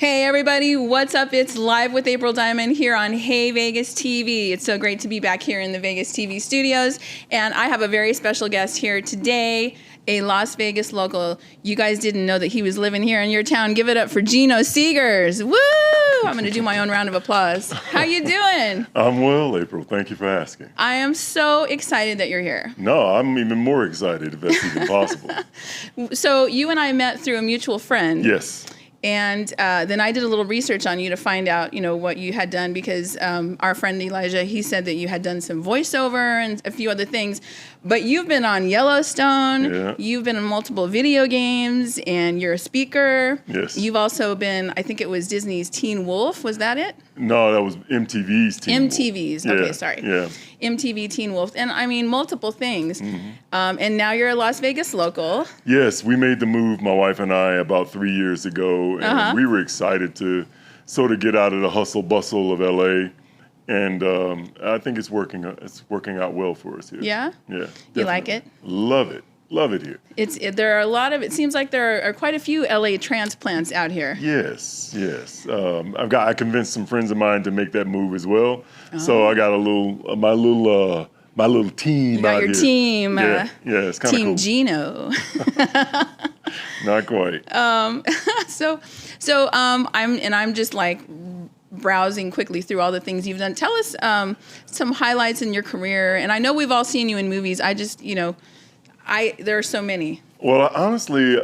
Hey everybody, what's up? It's Live with April Diamond here on Hey Vegas TV. It's so great to be back here in the Vegas TV studios, and I have a very special guest here today, a Las Vegas local. You guys didn't know that he was living here in your town. Give it up for Gino Segars. Woo! I'm going to do my own round of applause. How you doing? I'm well, April. Thank you for asking. I am so excited that you're here. No, I'm even more excited if that's even possible. So you and I met through a mutual friend. Yes. And then I did a little research on you to find out, what you had done, because our friend Elijah, he said that you had done some voiceover and a few other things. But you've been on Yellowstone. Yeah. You've been in multiple video games, and you're a speaker. Yes. You've also been, I think it was Disney's Teen Wolf. Was that it? No, that was MTV's Teen Wolf. MTV's. Yeah, Okay, sorry. Yeah. MTV Teen Wolf. And I mean, multiple things. Mm-hmm. And now you're a Las Vegas local. Yes, we made the move, my wife and I, about 3 years ago. And we were excited to sort of get out of the hustle bustle of L.A., and I think it's working out well for us here. Yeah? Yeah. Definitely. You like it? Love it. Love it here. There are a lot of, it seems like there are quite a few LA transplants out here. Yes. I convinced some friends of mine to make that move as well. Oh. So I got my little team. You got out your here. Team. Yeah, it's kind of cool. Team Gino. Not quite. I'm just like browsing quickly through all the things you've done. Tell us some highlights in your career. And I know we've all seen you in movies. I just, there are so many. Well, honestly,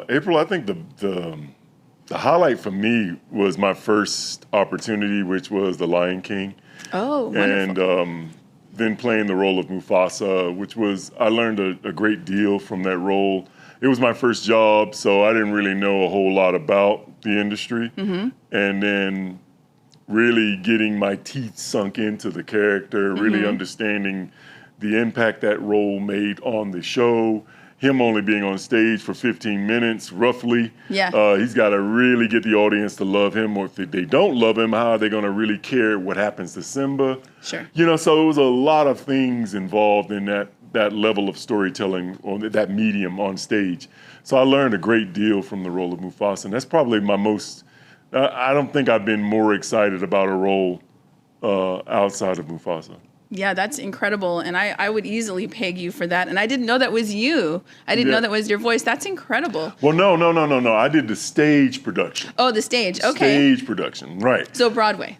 April, I think the highlight for me was my first opportunity, which was The Lion King. Oh, wonderful. And then playing the role of Mufasa, which I learned a great deal from that role. It was my first job, so I didn't really know a whole lot about the industry. Mm-hmm. And then really getting my teeth sunk into the character, really understanding the impact that role made on the show. Him only being on stage for 15 minutes, roughly. Yeah. He's got to really get the audience to love him, or if they don't love him, how are they going to really care what happens to Simba? Sure. So it was a lot of things involved in that level of storytelling, or that medium on stage. So I learned a great deal from the role of Mufasa, and that's probably my most, I don't think I've been more excited about a role outside of Mufasa. Yeah, that's incredible. And I would easily peg you for that. And I didn't know that was you. I didn't know that was your voice. That's incredible. Well, no. I did the stage production. Oh, the stage. Okay. Stage production, right. So Broadway.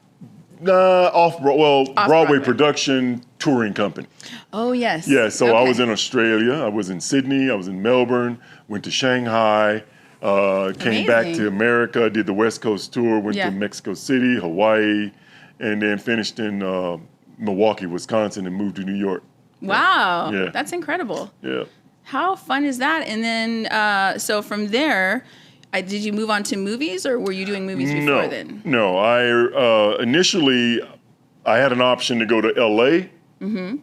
Broadway production touring company. Oh, yes. Yeah, so I was in Australia. I was in Sydney. I was in Melbourne. Went to Shanghai. Came back to America. Did the West Coast tour. Went to Mexico City, Hawaii, and then finished in Milwaukee, Wisconsin, and moved to New York. Wow. Yeah. That's incredible. Yeah. How fun is that? And then, so from there, did you move on to movies, or were you doing movies before then? No. I initially, I had an option to go to L.A.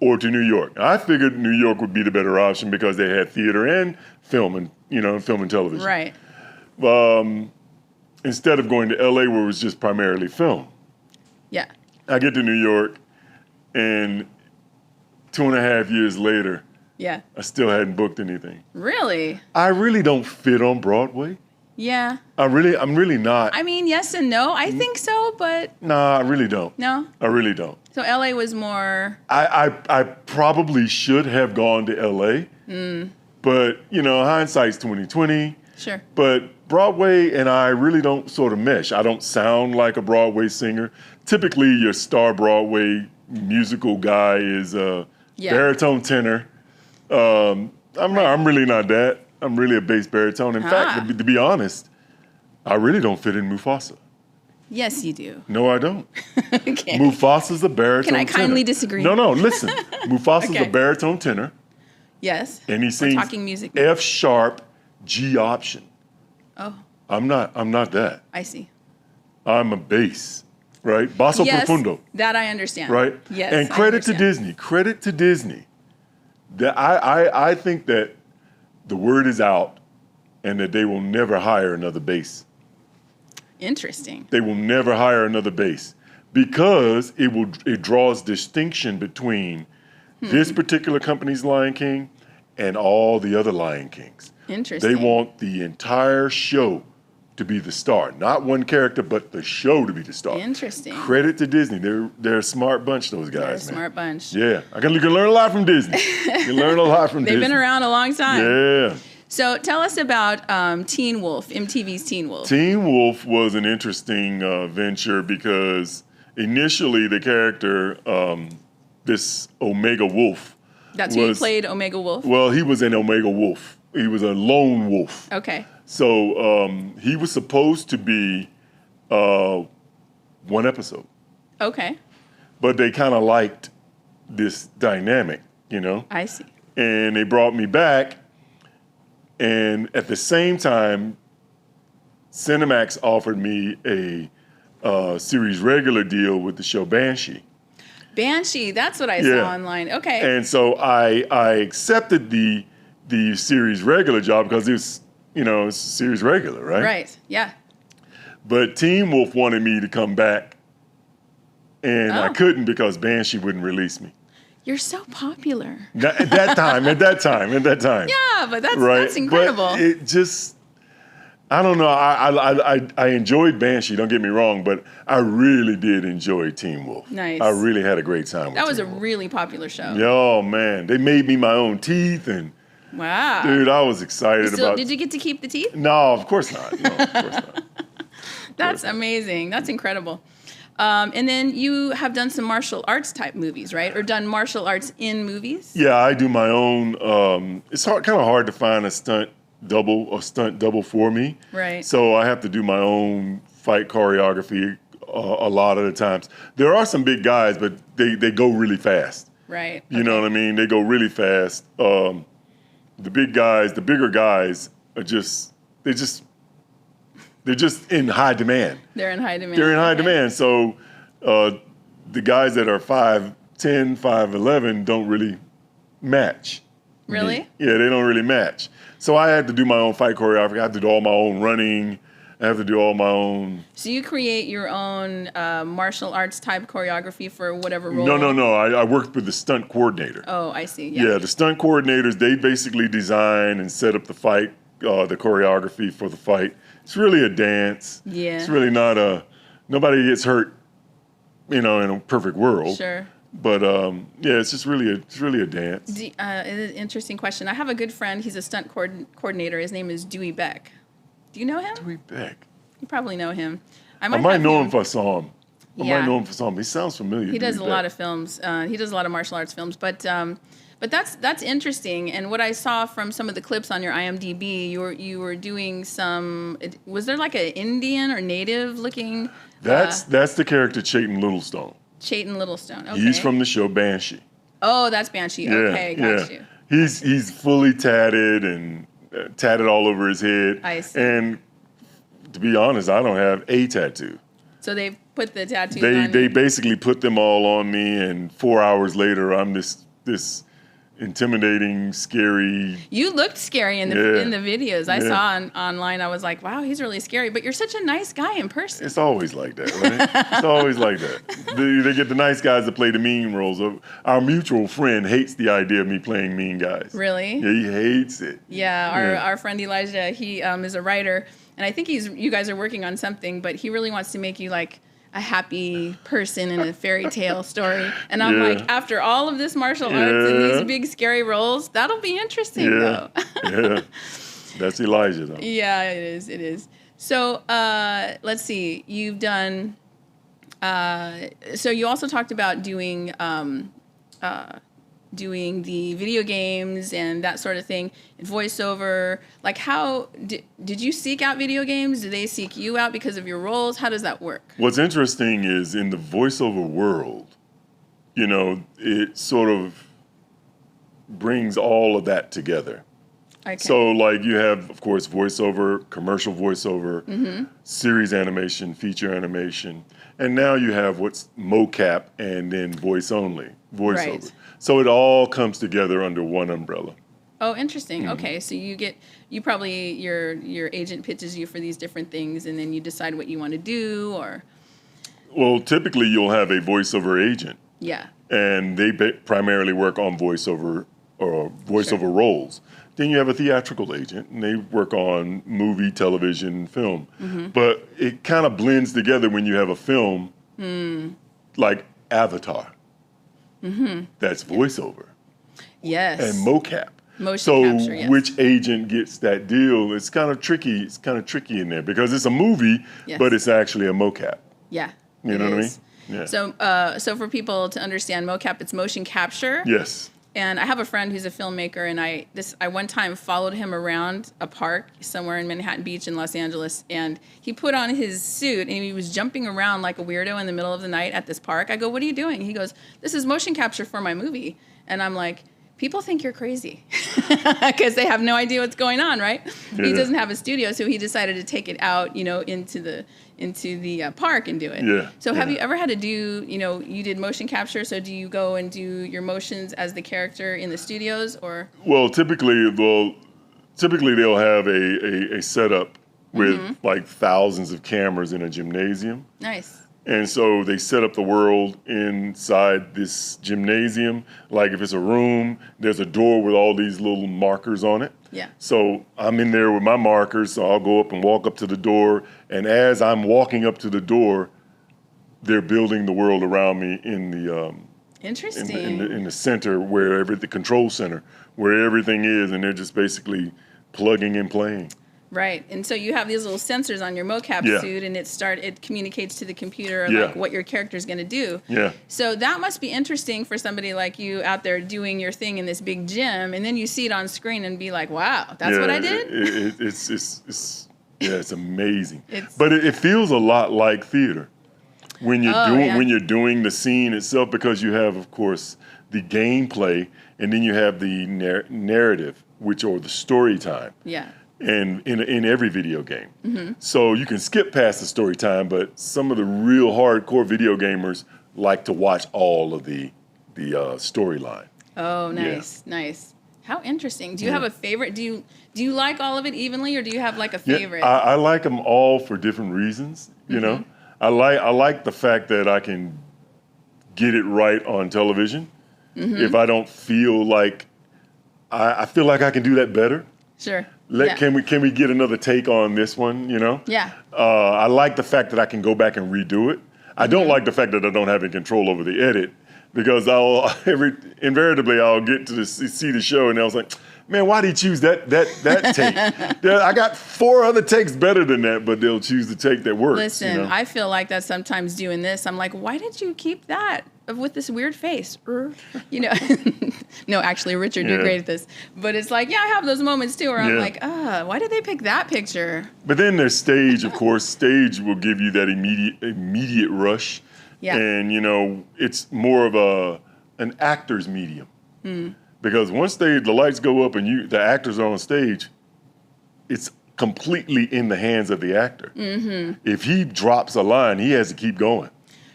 Or to New York. I figured New York would be the better option because they had theater and film and film and television. Right. Instead of going to L.A. where it was just primarily film. Yeah. I get to New York, and 2.5 years later, I still hadn't booked anything. Really? I really don't fit on Broadway. Yeah. I'm really not. I mean, yes and no. I think so, but... Nah, I really don't. No? I really don't. So LA was more... I probably should have gone to LA, but, hindsight's 20/20. Sure. But Broadway and I really don't sort of mesh. I don't sound like a Broadway singer. Typically, your star Broadway musical guy is a baritone tenor. I'm really not that. I'm really a bass baritone. In fact, to be honest, I really don't fit in Mufasa. Yes, you do. No, I don't. Okay. Mufasa's a baritone tenor. Can I kindly disagree? No, listen. Mufasa's a baritone tenor. Yes. And he sings talking music. F sharp, G option. Oh. I'm not that. I see. I'm a bass, right? Basso profundo. That I understand. Right? Yes. And credit to Disney. That I think that the word is out and that they will never hire another bass. Interesting. They will never hire another bass because it draws distinction between this particular company's Lion King and all the other Lion Kings. Interesting. They want the entire show to be the star. Not one character, but the show to be the star. Interesting. Credit to Disney. They're a smart bunch, those guys, They're a man. smart bunch. Yeah. You can learn a lot from Disney. You can learn a lot from Disney. They've been around a long time. Yeah. So tell us about Teen Wolf, MTV's Teen Wolf. Teen Wolf was an interesting venture because initially the character, this Omega Wolf. That's who you played, Omega Wolf? Well, he was an Omega Wolf. He was a lone wolf. Okay. So he was supposed to be one episode. Okay. But they kind of liked this dynamic, I see. And they brought me back. And at the same time, Cinemax offered me a series regular deal with the show Banshee. Banshee, that's what I saw online. Okay. And so I accepted the series regular job because it's series regular, right? Right, yeah. But Teen Wolf wanted me to come back, and I couldn't because Banshee wouldn't release me. You're so popular. At that time. Yeah, but that's incredible. But it just, I don't know. I enjoyed Banshee, don't get me wrong, but I really did enjoy Teen Wolf. Nice. I really had a great time with That was Teen a Wolf. really popular show. Oh, man. They made me my own teeth, and wow. dude, I was excited about. Did you get to keep the teeth? No, of course not. No, of course not. That's amazing. That's incredible. And then you have done some martial arts type movies, right? Or done martial arts in movies? Yeah, I do my own. It's kind of hard to find a stunt double for me. Right. So I have to do my own fight choreography a lot of the times. There are some big guys, but they go really fast. Right. You know what I mean? They go really fast. The bigger guys are they're just in high demand. They're in high demand. They're in high demand. So the guys that are 5'10", 5'11" don't really match. Really? Me. Yeah, they don't really match. So I had to do my own fight choreography. I have to do all my own running. I have to do all my own. So you create your own martial arts type choreography for whatever role? No. I worked with the stunt coordinator. Oh, I see. Yeah, the stunt coordinators, they basically design and set up the fight, the choreography for the fight. It's really a dance. Yeah. It's really not nobody gets hurt, in a perfect world. Sure. But it's just really a dance. It's an interesting question. I have a good friend. He's a stunt coordinator. His name is Dewey Beck. Do you know him? Dewey Beck. You probably know him. I might know him if I saw him. Yeah. He sounds familiar. He does a lot of films. He does a lot of martial arts films. But that's interesting. And what I saw from some of the clips on your IMDb, you were doing some. Was there like an Indian or native looking? That's the character Chayton Littlestone. Chayton Littlestone. Okay. He's from the show Banshee. Oh, that's Banshee. Yeah, Okay, got you. He's fully tatted and tatted all over his head. I see. And to be honest, I don't have a tattoo. So they put the tattoos on They you? basically put them all on me, and 4 hours later, I'm this intimidating, scary. You looked scary in the videos I saw online. I was like, wow, he's really scary. But you're such a nice guy in person. It's always like that, right? It's always like that. They get the nice guys to play the mean roles. Our mutual friend hates the idea of me playing mean guys. Really? Yeah, he hates it. Yeah, our friend Elijah, he is a writer, and I think you guys are working on something, but he really wants to make you like a happy person in a fairy tale story. And I'm like, after all of this martial arts and these big scary roles, that'll be interesting though. Yeah. That's Elijah though. Yeah, it is. So let's see. You've done. So you also talked about doing the video games and that sort of thing, and voiceover. Like, how did you seek out video games? Did they seek you out because of your roles? How does that work? What's interesting is in the voiceover world, it sort of brings all of that together. Okay. So, like, you have, of course, voiceover, commercial voiceover, series animation, feature animation, and now you have what's mocap and then voiceover. Right. So it all comes together under one umbrella. Oh, interesting. Okay, so your agent pitches you for these different things, and then you decide what you want to do, or. Well, typically you'll have a voiceover agent. Yeah. And they primarily work on voiceover or voiceover roles. then you have a theatrical agent, and they work on movie, television, film. But it kind of blends together when you have a film like Avatar. That's voiceover. Yes. And mocap. Motion capture, yes. Which agent gets that deal? It's kind of tricky. It's kind of tricky in there because it's a movie, but it's actually a mocap. Yeah. You know what I mean? Yeah. So for people to understand mocap, it's motion capture. Yes. And I have a friend who's a filmmaker, and I one time followed him around a park somewhere in Manhattan Beach in Los Angeles, and he put on his suit and he was jumping around like a weirdo in the middle of the night at this park. I go, "What are you doing?" He goes, "This is motion capture for my movie." And I'm like, people think you're crazy because they have no idea what's going on, right? Yeah. He doesn't have a studio, so he decided to take it out, into the park and do it. Yeah. So have you ever had to do, you did motion capture, so do you go and do your motions as the character in the studios, or? Well, typically they'll have a setup with like thousands of cameras in a gymnasium. Nice. And so they set up the world inside this gymnasium. Like if it's a room, there's a door with all these little markers on it. Yeah. So I'm in there with my markers, so I'll go up and walk up to the door. And as I'm walking up to the door, they're building the world around me in the interesting in the center the control center where everything is, and they're just basically plugging and playing. Right, and so you have these little sensors on your mocap suit, and it communicates to the computer like what your character is going to do. Yeah. So that must be interesting for somebody like you out there doing your thing in this big gym, and then you see it on screen and be like, "Wow, that's what I did." It's amazing. But it feels a lot like theater when you're doing the scene itself, because you have, of course, the gameplay, and then you have the narrative, or the story time. Yeah. And in every video game. So you can skip past the story time, but some of the real hardcore video gamers like to watch all of the storyline. Oh, nice, nice. How interesting. Do you have a favorite? Do you like all of it evenly, or do you have like a favorite? Yeah, I like them all for different reasons, you know. I like the fact that I can get it right on television. If I don't feel like I feel like I can do that better. Sure. Can we get another take on this one, Yeah. I like the fact that I can go back and redo it. I don't like the fact that I don't have any control over the edit, because invariably I'll get to see the show and I was like, man, why did he choose that take? I got 4 other takes better than that, but they'll choose the take that works. Listen, I feel like that sometimes doing this. I'm like, why did you keep that with this weird face? No, actually, Richard did great at this. But it's like, I have those moments too where I'm like, why did they pick that picture? But then there's stage, of course. Stage will give you that immediate rush. Yeah. And, it's more of an actor's medium. Because once the lights go up and the actors are on stage, it's completely in the hands of the actor. If he drops a line, he has to keep going.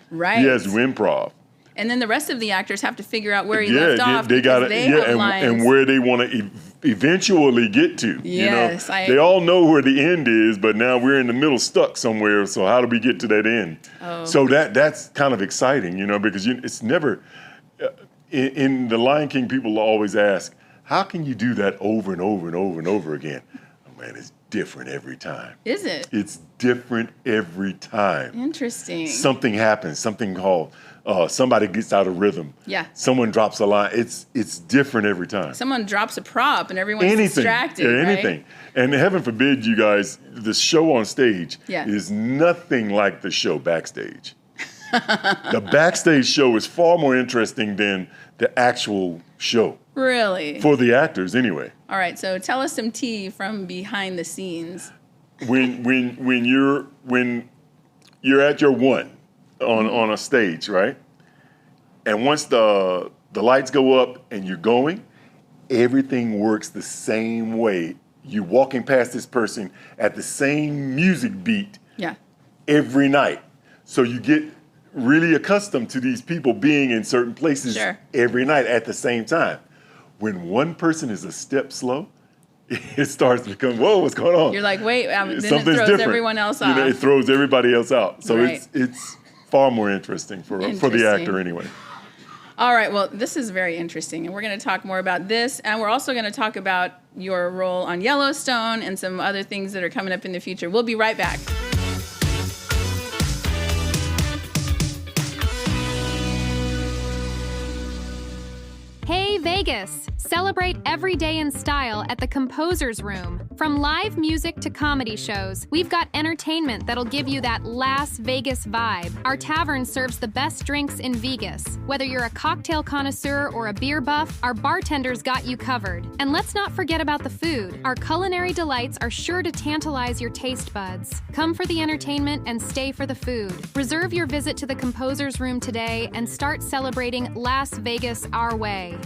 Right. He has to improv. And then the rest of the actors have to figure out where he left off. They got and where they want to eventually get to. Yes, they all know where the end is, but now we're in the middle, stuck somewhere. So how do we get to that end? Oh. So that's kind of exciting, because it's never. In The Lion King, people always ask, how can you do that over and over and over and over again? Oh, man, it's different every time. Is it? It's different every time. Interesting. Something happens, something called, somebody gets out of rhythm. Yeah. Someone drops a line. It's different every time. Someone drops a prop and everyone's distracted. Yeah, anything. Right? And heaven forbid, you guys, the show on stage is nothing like the show backstage. The backstage show is far more interesting than the actual show. Really? For the actors, anyway. All right, so tell us some tea from behind the scenes. When you're at your one on a stage, right? And once the lights go up and you're going, everything works the same way. You're walking past this person at the same music beat every night. So you get really accustomed to these people being in certain places every night at the same time. When one person is a step slow, it starts to become, whoa, what's going on? You're like, wait, then it throws different. Everyone else off. It throws everybody else out. So it's far more interesting for the actor anyway. All right. Well, this is very interesting, and we're going to talk more about this, and we're also going to talk about your role on Yellowstone and some other things that are coming up in the future. We'll be right back. Hey Vegas! Celebrate every day in style at the Composer's Room. From live music to comedy shows, we've got entertainment that'll give you that Las Vegas vibe. Our tavern serves the best drinks in Vegas. Whether you're a cocktail connoisseur or a beer buff, our bartenders got you covered. And let's not forget about the food. Our culinary delights are sure to tantalize your taste buds. Come for the entertainment and stay for the food. Reserve your visit to the Composer's Room today and start celebrating Las Vegas our way.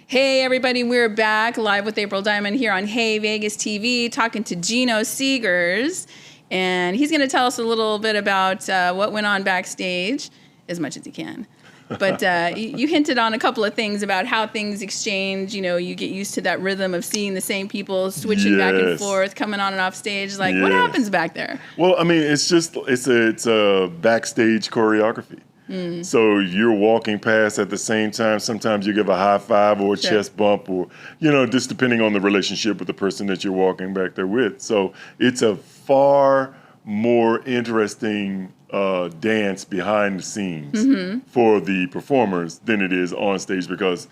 Hey everybody, we're back live with April Diamond here on Hey Vegas TV, talking to Gino Segars, and he's going to tell us a little bit about what went on backstage, as much as he can. But you hinted on a couple of things about how things exchange. You know, you get used to that rhythm of seeing the same people switching back and forth, coming on and off stage. Like, what happens back there? Well, I mean, it's a backstage choreography. So you're walking past at the same time. Sometimes you give a high five or a chest bump, or, just depending on the relationship with the person that you're walking back there with. So it's a far more interesting dance behind the scenes for the performers than it is on stage, because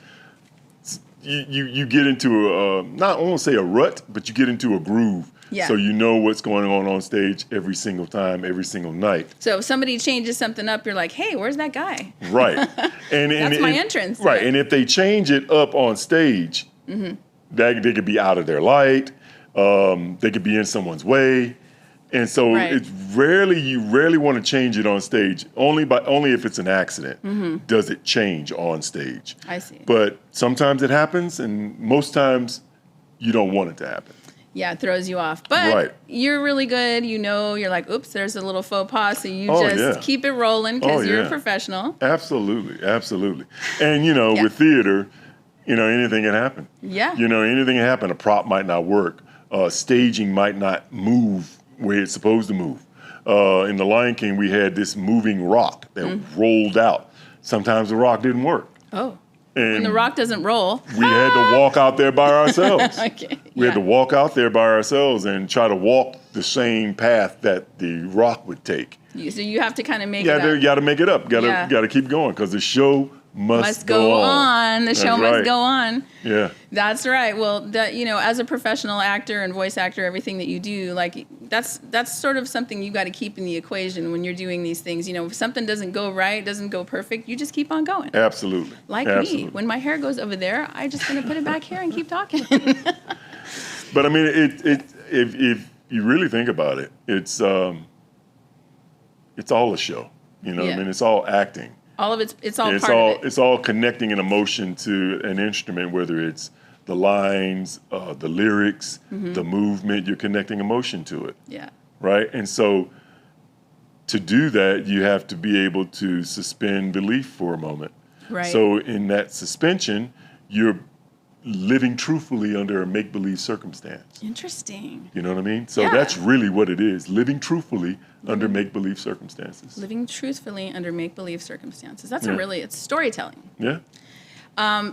you get into not I won't say a rut, but you get into a groove. Yeah. So you know what's going on stage every single time, every single night. So if somebody changes something up, you're like, hey, where's that guy? Right. That's my entrance. Right. And if they change it up on stage, they could be out of their light. They could be in someone's way. And so it's you rarely want to change it on stage. Only if it's an accident does it change on stage. I see. But sometimes it happens, and most times you don't want it to happen. Yeah, it throws you off. But you're really good. You're like, oops, there's a little faux pas. So you keep it rolling because you're a professional. Absolutely. Absolutely. And, with theater, anything can happen. Yeah. Anything can happen. A prop might not work. Staging might not move where it's supposed to move. In The Lion King, we had this moving rock that rolled out. Sometimes the rock didn't work. Oh. And when the rock doesn't roll, we had to walk out there by ourselves. We had to Yeah. walk out there by ourselves and try to walk the same path that the rock would take. So you have to kind of make it up. You got to make it up. Got to keep going, because the show must go on. The show must go on. Yeah. That's right. Well, as a professional actor and voice actor, everything that you do, like that's sort of something you got to keep in the equation when you're doing these things. If something doesn't go right, doesn't go perfect, you just keep on going. Absolutely. Like me, when my hair goes over there, I just gonna put it back here and keep talking. But I mean, if you really think about it, it's all a show. I mean, it's all acting. All of it's all part of it. It's all connecting an emotion to an instrument, whether it's the lines, the lyrics, the movement. You're connecting emotion to it. Yeah. Right? And so to do that, you have to be able to suspend belief for a moment. Right. So in that suspension, you're living truthfully under a make-believe circumstance. Interesting. You know what I mean? So that's really what it is, living truthfully under make-believe circumstances. Living truthfully under make-believe circumstances. That's it's storytelling. Yeah.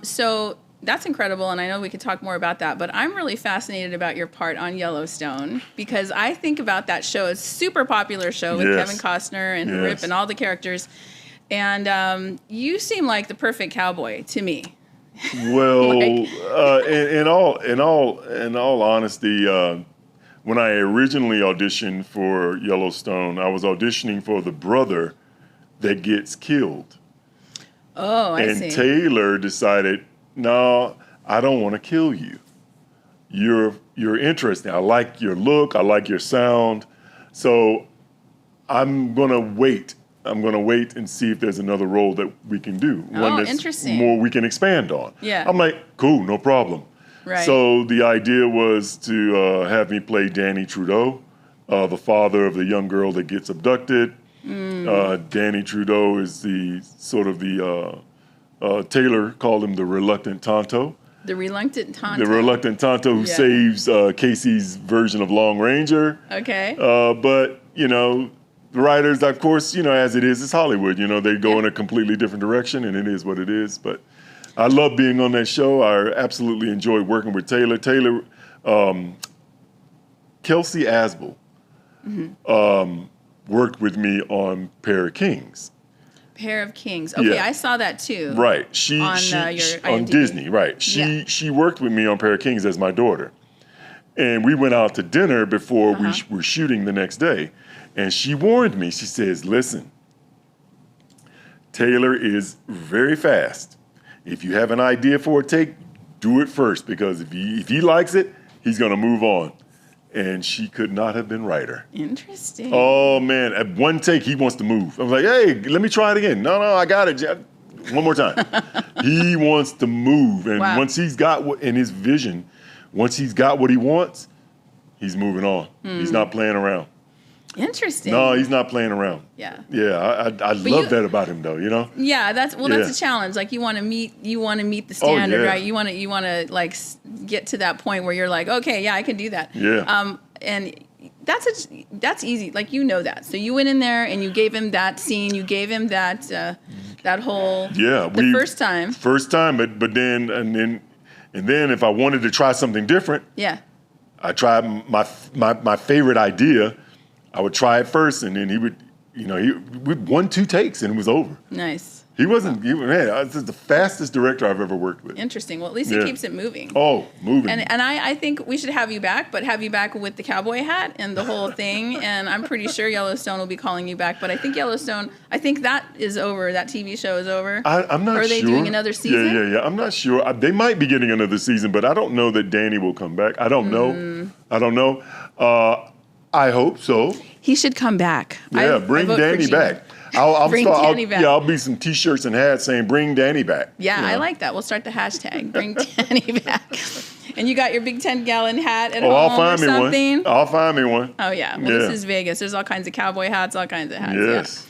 So that's incredible, and I know we could talk more about that, but I'm really fascinated about your part on Yellowstone, because I think about that show. It's a super popular show with Kevin Costner and Rip and all the characters, and you seem like the perfect cowboy to me. Well, in all honesty, when I originally auditioned for Yellowstone, I was auditioning for the brother that gets killed. Oh, I see. And Taylor decided, no, I don't want to kill you. You're interesting. I like your look. I like your sound. So I'm going to wait. I'm going to wait and see if there's another role that we can do. One that's interesting. more we can expand on. Yeah. I'm like, cool, no problem. Right. So the idea was to have me play Danny Trudeau, the father of the young girl that gets abducted. Danny Trudeau is the Taylor called him the reluctant Tonto. The reluctant Tonto. The reluctant Tonto who saves Casey's version of Lone Ranger. Okay. But, you know, the writers, of course, you know, as it is, it's Hollywood. You know, they go in a completely different direction, and it is what it is. But I love being on that show. I absolutely enjoyed working with Taylor. Kelsey Asbel worked with me on Pair of Kings. Pair of Kings. Okay, I saw that too. Right. On Disney. Right. She worked with me on Pair of Kings as my daughter, and we went out to dinner before we were shooting the next day, and she warned me. She says, "Listen, Taylor is very fast. If you have an idea for a take, do it first, because if he likes it, he's gonna move on." And she could not have been righter. Interesting. Oh, man. At one take, he wants to move. I was like, hey, let me try it again. No, I got it. One more time. He wants to move. And once he's got what in his vision, once he's got what he wants, he's moving on. He's not playing around. Interesting. No, he's not playing around. Yeah. Yeah, I love that about him, though, you know? Yeah, that's a challenge. Like, you want to meet the standard, right? You want to like get to that point where you're like, okay, yeah, I can do that. Yeah. And that's easy. Like, you know that. So you went in there and you gave him that scene. You gave him that that whole first time. First time, but then if I wanted to try something different, I tried my favorite idea. I would try it first, and then he would, you know, we'd 1-2 takes, and it was over. Nice. He wasn't, this is the fastest director I've ever worked with. Interesting. Well, at least he keeps it moving. Oh, moving. And I think we should have you back, but have you back with the cowboy hat and the whole thing. And I'm pretty sure Yellowstone will be calling you back. But I think that is over. That TV show is over. I'm not sure. Or are they doing another season? Yeah. I'm not sure. They might be getting another season, but I don't know that Danny will come back. I don't know. I hope so. He should come back. Yeah, bring Danny back. I'll Danny back. Yeah, I'll be some T-shirts and hats saying "Bring Danny back." Yeah, I like that. We'll start the hashtag "Bring Danny back." And you got your big 10-gallon hat at home or something? I'll find me one. Oh yeah. Well, this is Vegas. There's all kinds of cowboy hats, all kinds of hats. Yes.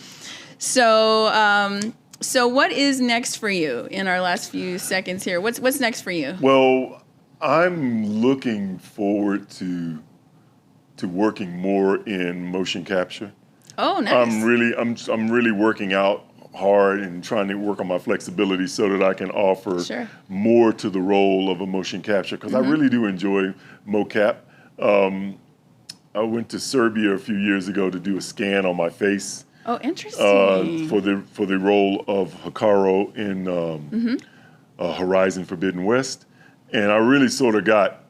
Yeah. So what is next for you in our last few seconds here? What's next for you? Well, I'm looking forward to working more in motion capture. Oh, nice. I'm really working out hard and trying to work on my flexibility so that I can offer more to the role of a motion capture, because I really do enjoy mocap. I went to Serbia a few years ago to do a scan on my face. Oh, interesting. For the role of Hikaru in Horizon Forbidden West, and I really sort of got,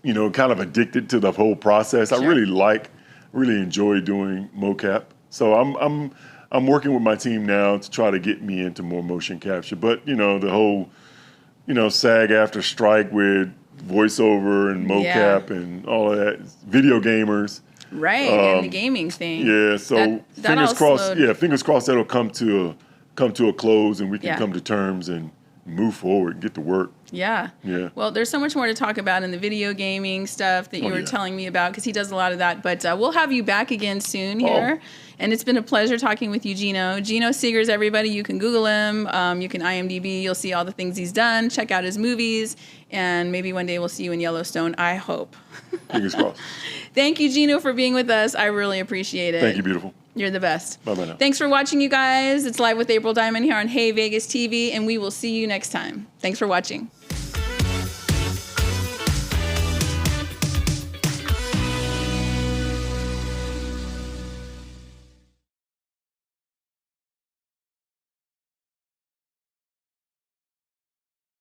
you know, kind of addicted to the whole process. I really enjoy doing mocap. So I'm working with my team now to try to get me into more motion capture. But, you know, the whole, you know, SAG-AFTRA strike with voiceover and mocap and all of that, video gamers. Right, and the gaming thing. Yeah, so fingers crossed. Yeah, fingers crossed that'll come to a close and we can come to terms and move forward and get to work. Yeah. Well, there's so much more to talk about in the video gaming stuff that you were telling me about, because he does a lot of that. But we'll have you back again soon here. And it's been a pleasure talking with you, Gino. Gino Segars, everybody. You can Google him. You can IMDb. You'll see all the things he's done. Check out his movies. And maybe one day we'll see you in Yellowstone. I hope. Fingers crossed. Thank you, Gino, for being with us. I really appreciate it. Thank you, beautiful. You're the best. Bye-bye now. Thanks for watching, you guys. It's Live with April Diamond here on Hey Vegas TV, and we will see you next time. Thanks for watching.